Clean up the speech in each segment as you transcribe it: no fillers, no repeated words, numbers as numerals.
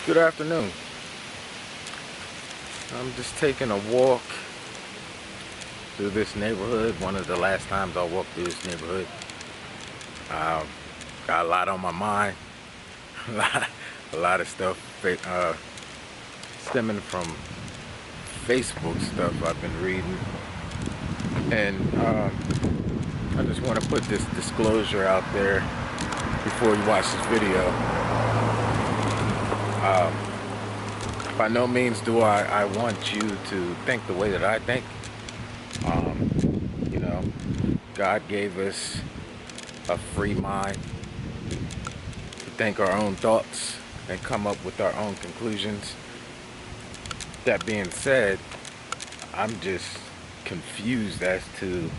Good afternoon. I'm just taking a walk through this neighborhood. One of the last times I walked through this neighborhood. Got a lot on my mind. a lot of stuff stemming from Facebook stuff I've been reading. And I just want to put this disclosure out there before you watch this video. By no means do I want you to think the way that I think. You know, God gave us a free mind to think our own thoughts and come up with our own conclusions. That being said, I'm just confused as to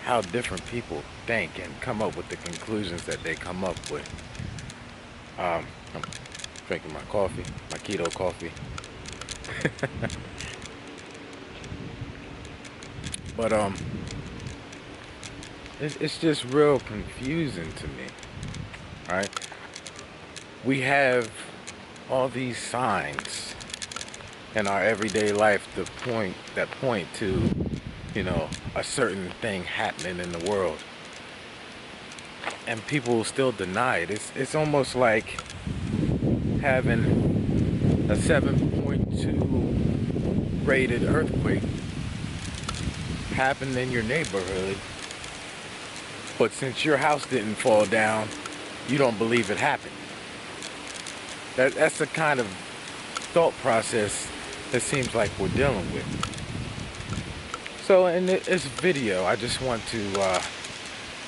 how different people think and come up with the conclusions that they come up with. I'm drinking my coffee, my keto coffee. But it's just real confusing to me, right? We have all these signs in our everyday life that point to, you know, a certain thing happening in the world, and people still deny it. It's almost like having a 7.2 rated earthquake happen in your neighborhood, but since your house didn't fall down, you don't believe it happened. That's the kind of thought process that seems like we're dealing with. So in this video, I just want to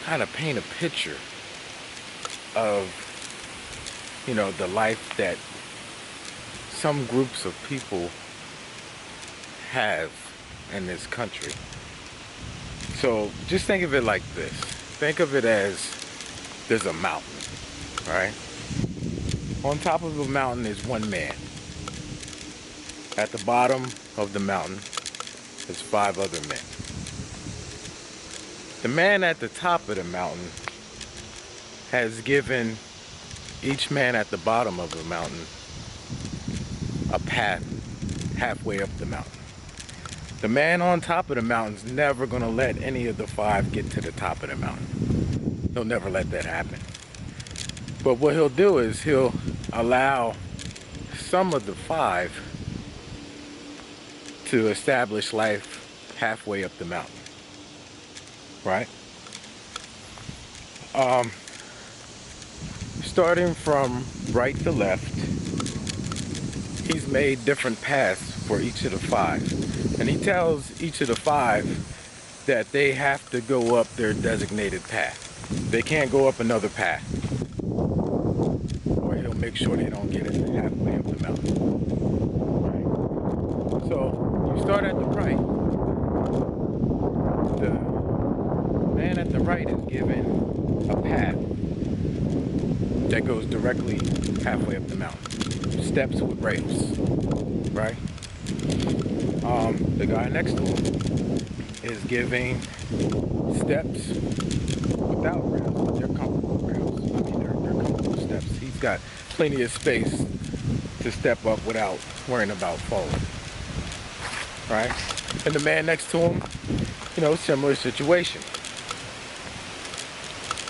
kind of paint a picture of, you know, the life that some groups of people have in this country. So just think of it like this. Think of it as there's a mountain, right? On top of the mountain is one man. At the bottom of the mountain is 5 other men. The man at the top of the mountain has given each man at the bottom of the mountain a path halfway up the mountain. The man on top of the mountain's never gonna let any of the 5 get to the top of the mountain. He'll never let that happen. But what he'll do is he'll allow some of the 5 to establish life halfway up the mountain, right? Starting from right to left, he's made different paths for each of the 5. And he tells each of the 5 that they have to go up their designated path. They can't go up another path, or he'll make sure they don't get it halfway up the mountain. Right? So you start at the right. The man at the right is given a path that goes directly halfway up the mountain. Steps with rails, right? The guy next to him is giving steps without rails, but they're comfortable rails. I mean, they're comfortable steps. He's got plenty of space to step up without worrying about falling, right? And the man next to him, you know, similar situation.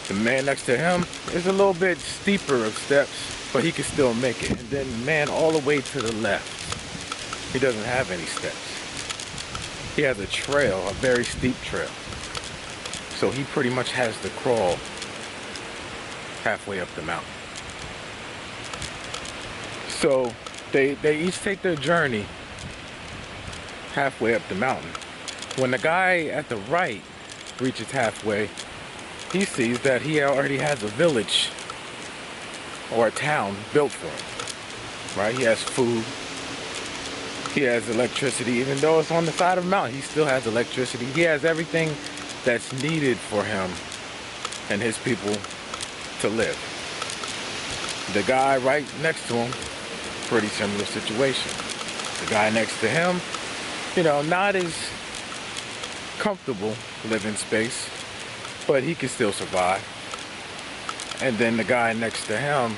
The man next to him is a little bit steeper of steps, but he can still make it. And then the man all the way to the left, he doesn't have any steps. He has a trail, a very steep trail. So he pretty much has to crawl halfway up the mountain. So they each take their journey halfway up the mountain. When the guy at the right reaches halfway, he sees that he already has a village or a town built for him, right? He has food, he has electricity. Even though it's on the side of the mountain, he still has electricity. He has everything that's needed for him and his people to live. The guy right next to him, pretty similar situation. The guy next to him, you know, not as comfortable living space, but he can still survive. And then the guy next to him,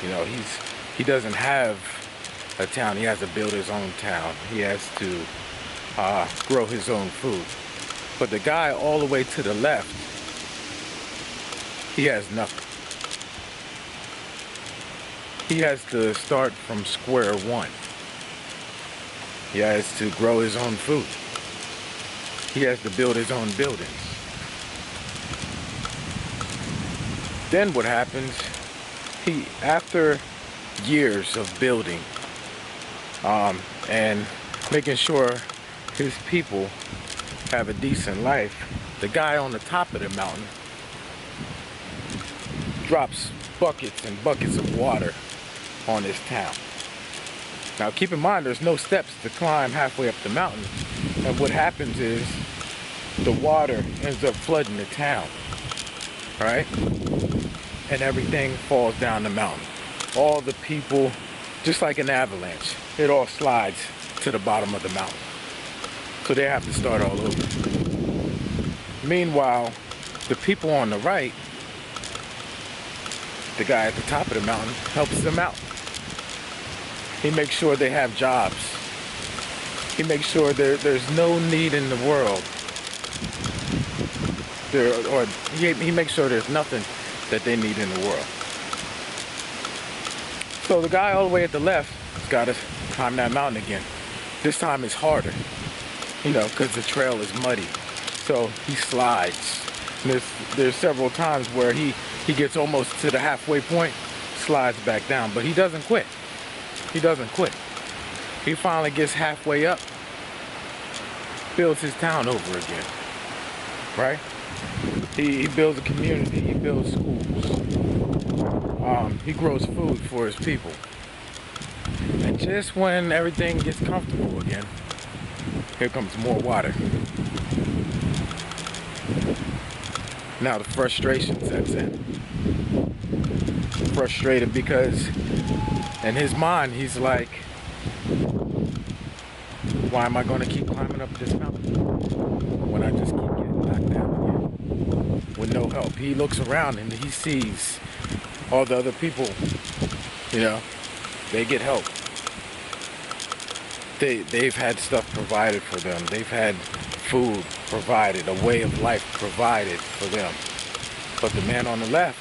you know, he's He doesn't have a town. He has to build his own town. He has to grow his own food. But the guy all the way to the left, he has nothing. He has to start from square one. He has to grow his own food. He has to build his own buildings. Then what happens, after years of building and making sure his people have a decent life, the guy on the top of the mountain drops buckets and buckets of water on his town. Now keep in mind, there's no steps to climb halfway up the mountain, and what happens is the water ends up flooding the town, right? And everything falls down the mountain. All the people, just like an avalanche, it all slides to the bottom of the mountain. So they have to start all over. Meanwhile, the people on the right, the guy at the top of the mountain, helps them out. He makes sure they have jobs. He makes sure there's no need in the world. He makes sure there's nothing that they need in the world. So the guy all the way at the left has got to climb that mountain again. This time it's harder, because the trail is muddy. So he slides. And there's several times where he gets almost to the halfway point, slides back down, but he doesn't quit. He doesn't quit. He finally gets halfway up, builds his town over again, right? He builds a community, he builds schools, he grows food for his people. And just when everything gets comfortable again, here comes more water. Now the frustration sets in. Frustrated because in his mind he's like, why am I going to keep climbing up this mountain when I just keep getting knocked down again with no help? He looks around and he sees all the other people, they get help. They've had stuff provided for them. They've had food provided, a way of life provided for them. But the man on the left,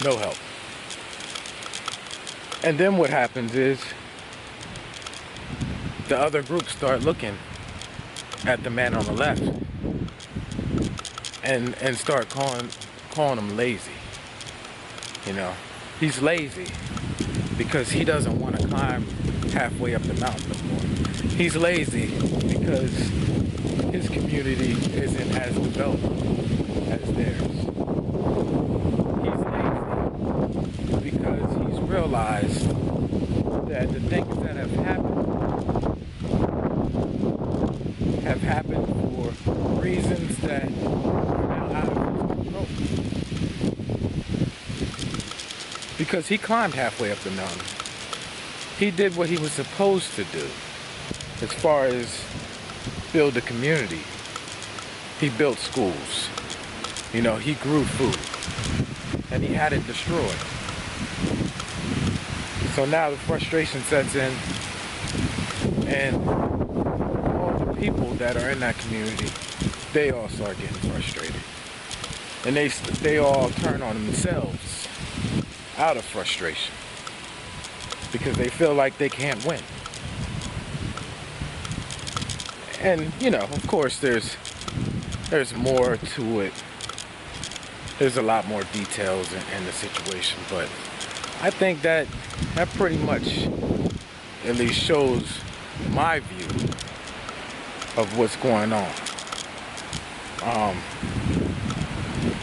no help. And then what happens is the other groups start looking at the man on the left and start calling him lazy. He's lazy because he doesn't want to climb halfway up the mountain no more. He's lazy because his community isn't as developed as theirs. He's lazy because he's realized that the things that have happened for reasons that are now out of his control. Because he climbed halfway up the mountain. He did what he was supposed to do as far as build a community. He built schools. He grew food. And he had it destroyed. So now the frustration sets in, and all the people that are in that community, they all start getting frustrated. And they all turn on themselves out of frustration because they feel like they can't win. And of course there's more to it. There's a lot more details in the situation, but I think that pretty much at least shows my view of what's going on.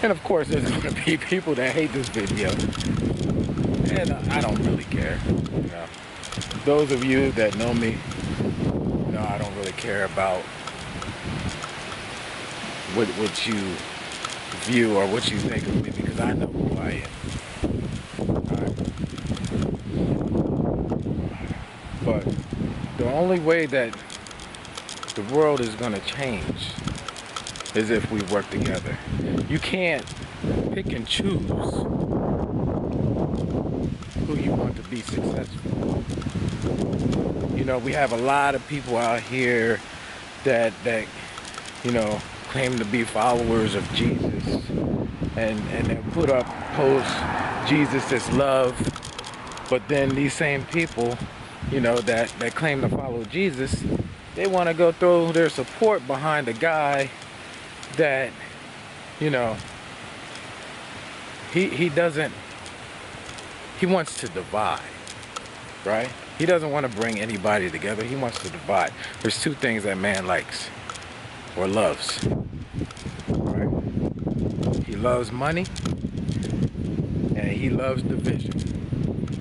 And of course there's going to be people that hate this video, and I don't really care. Those of you that know me, I don't really care about what you view or what you think of me, because I know who I am. But the only way that the world is going to change is if we work together. You can't pick and choose who you want to be successful. You know, we have a lot of people out here that you know, claim to be followers of Jesus, and they put up posts, Jesus is love. But then these same people, you know, that claim to follow Jesus, they want to go throw their support behind a guy that, you know, he wants to divide, right? He doesn't want to bring anybody together. He wants to divide. There's two things that man likes or loves, right? He loves money and he loves division.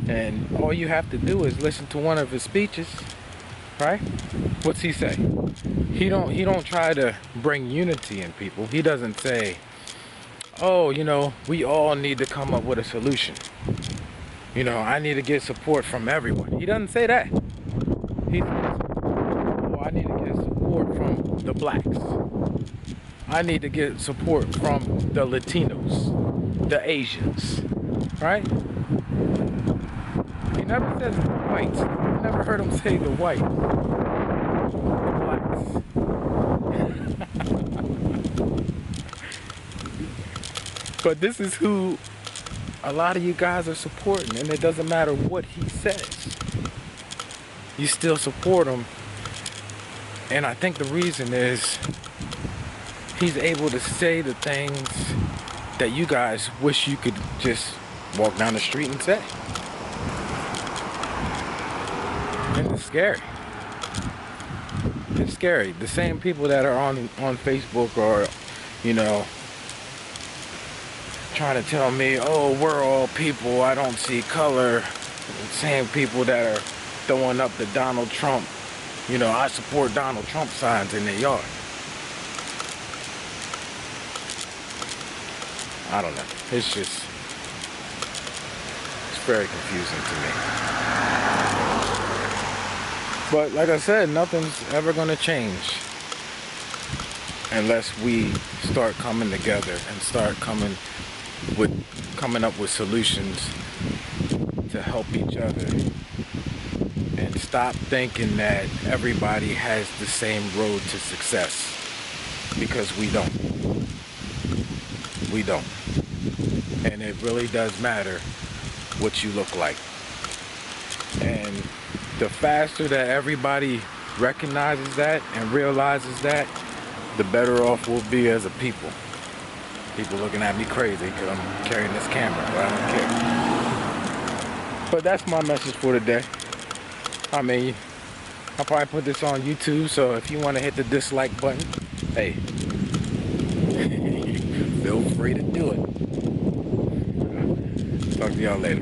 And all you have to do is listen to one of his speeches, right? What's he say? He don't try to bring unity in people. He doesn't say, oh, you know, we all need to come up with a solution. You know, I need to get support from everyone. He doesn't say that. He says, oh, I need to get support from the blacks. I need to get support from the Latinos, the Asians, right? He never says the whites. I never heard him say the white. The blacks. But this is who a lot of you guys are supporting, and it doesn't matter what he says. You still support him. And I think the reason is he's able to say the things that you guys wish you could just walk down the street and say. And it's scary. It's scary. The same people that are on Facebook or, you know, trying to tell me, oh, we're all people, I don't see color. The same people that are throwing up the Donald Trump, you know, I support Donald Trump signs in their yard. I don't know. It's very confusing to me. But like I said, nothing's ever going to change unless we start coming together and start coming up with solutions to help each other, and stop thinking that everybody has the same road to success, because we don't. We don't. And it really does matter what you look like. And the faster that everybody recognizes that and realizes that, the better off we'll be as a people. People looking at me crazy because I'm carrying this camera, but I don't care. But that's my message for today. I mean, I'll probably put this on YouTube, so if you want to hit the dislike button, hey, feel free to do it. Talk to y'all later.